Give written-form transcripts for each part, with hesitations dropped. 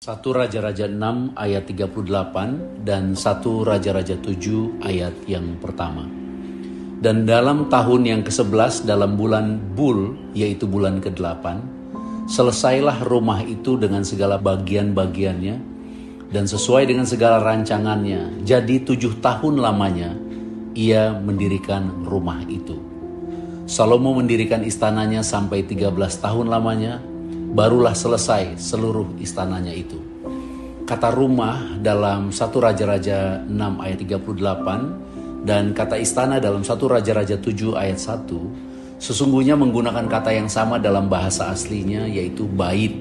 1 Raja-Raja 6 ayat 38 dan 1 Raja-Raja 7 ayat yang pertama. Dan dalam tahun yang ke-11 dalam bulan Bul, yaitu bulan ke-8, selesailah rumah itu dengan segala bagian-bagiannya dan sesuai dengan segala rancangannya. Jadi 7 tahun lamanya ia mendirikan rumah itu. Salomo mendirikan istananya sampai 13 tahun lamanya, barulah selesai seluruh istananya itu. Kata rumah dalam 1 Raja-Raja 6 ayat 38 dan kata istana dalam 1 Raja-Raja 7 ayat 1 sesungguhnya menggunakan kata yang sama dalam bahasa aslinya, yaitu bait.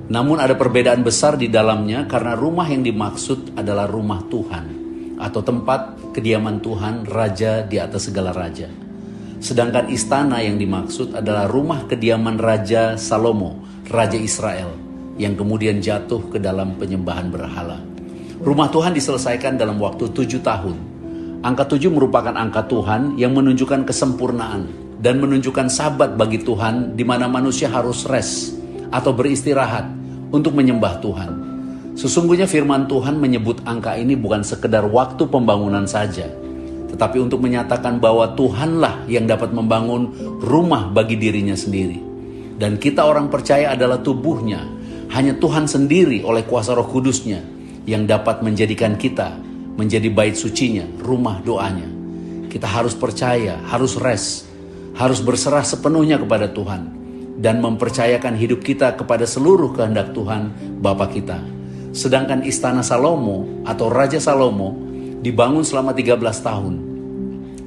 Namun ada perbedaan besar di dalamnya karena rumah yang dimaksud adalah rumah Tuhan atau tempat kediaman Tuhan, raja di atas segala raja. Sedangkan istana yang dimaksud adalah rumah kediaman Raja Salomo, Raja Israel, yang kemudian jatuh ke dalam penyembahan berhala. Rumah Tuhan diselesaikan dalam waktu 7 tahun. Angka 7 merupakan angka Tuhan yang menunjukkan kesempurnaan dan menunjukkan sabat bagi Tuhan, di mana manusia harus rest atau beristirahat untuk menyembah Tuhan. Sesungguhnya firman Tuhan menyebut angka ini bukan sekedar waktu pembangunan saja, tetapi untuk menyatakan bahwa Tuhanlah yang dapat membangun rumah bagi dirinya sendiri. Dan kita orang percaya adalah tubuhnya. Hanya Tuhan sendiri oleh kuasa Roh Kudusnya yang dapat menjadikan kita menjadi bait sucinya, rumah doanya. Kita harus percaya, harus rest, harus berserah sepenuhnya kepada Tuhan dan mempercayakan hidup kita kepada seluruh kehendak Tuhan Bapa kita. Sedangkan istana Salomo atau Raja Salomo dibangun selama 13 tahun.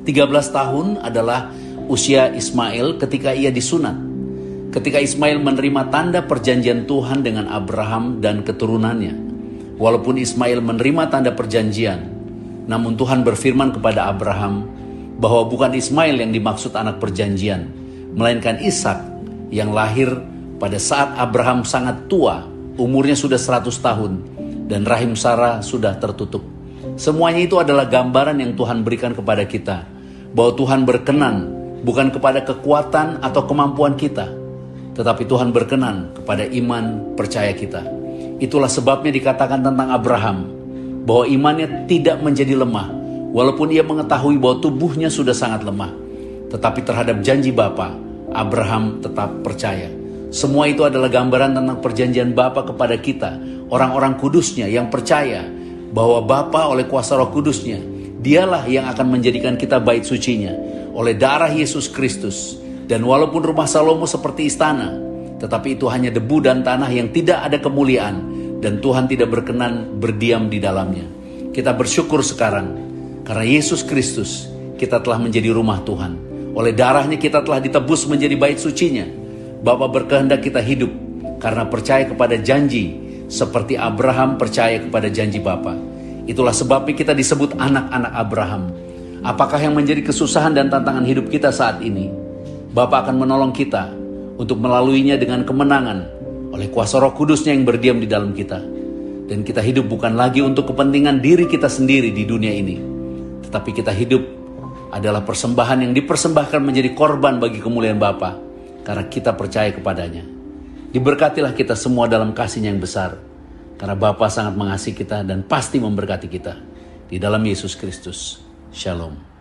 13 tahun adalah usia Ismail ketika ia disunat. Ketika Ismail menerima tanda perjanjian Tuhan dengan Abraham dan keturunannya. Walaupun Ismail menerima tanda perjanjian, namun Tuhan berfirman kepada Abraham bahwa bukan Ismail yang dimaksud anak perjanjian, melainkan Ishak yang lahir pada saat Abraham sangat tua, umurnya sudah 100 tahun, dan rahim Sarah sudah tertutup. Semuanya itu adalah gambaran yang Tuhan berikan kepada kita, bahwa Tuhan berkenan bukan kepada kekuatan atau kemampuan kita, tetapi Tuhan berkenan kepada iman percaya kita. Itulah sebabnya dikatakan tentang Abraham, bahwa imannya tidak menjadi lemah, walaupun ia mengetahui bahwa tubuhnya sudah sangat lemah. Tetapi terhadap janji Bapa, Abraham tetap percaya. Semua itu adalah gambaran tentang perjanjian Bapa kepada kita, orang-orang kudusnya yang percaya bahwa Bapa oleh kuasa Roh Kudusnya, dialah yang akan menjadikan kita bait sucinya oleh darah Yesus Kristus. Dan walaupun rumah Salomo seperti istana, tetapi itu hanya debu dan tanah yang tidak ada kemuliaan, dan Tuhan tidak berkenan berdiam di dalamnya. Kita bersyukur sekarang karena Yesus Kristus kita telah menjadi rumah Tuhan. Oleh darahnya kita telah ditebus menjadi bait sucinya. Bapa berkehendak kita hidup karena percaya kepada janji, seperti Abraham percaya kepada janji Bapa. Itulah sebabnya kita disebut anak-anak Abraham. Apakah yang menjadi kesusahan dan tantangan hidup kita saat ini? Bapa akan menolong kita untuk melaluinya dengan kemenangan oleh kuasa Roh Kudusnya yang berdiam di dalam kita. Dan kita hidup bukan lagi untuk kepentingan diri kita sendiri di dunia ini, tetapi kita hidup adalah persembahan yang dipersembahkan menjadi korban bagi kemuliaan Bapa, karena kita percaya kepadanya. Diberkatilah kita semua dalam kasih-Nya yang besar, karena Bapa sangat mengasihi kita dan pasti memberkati kita. Di dalam Yesus Kristus. Shalom.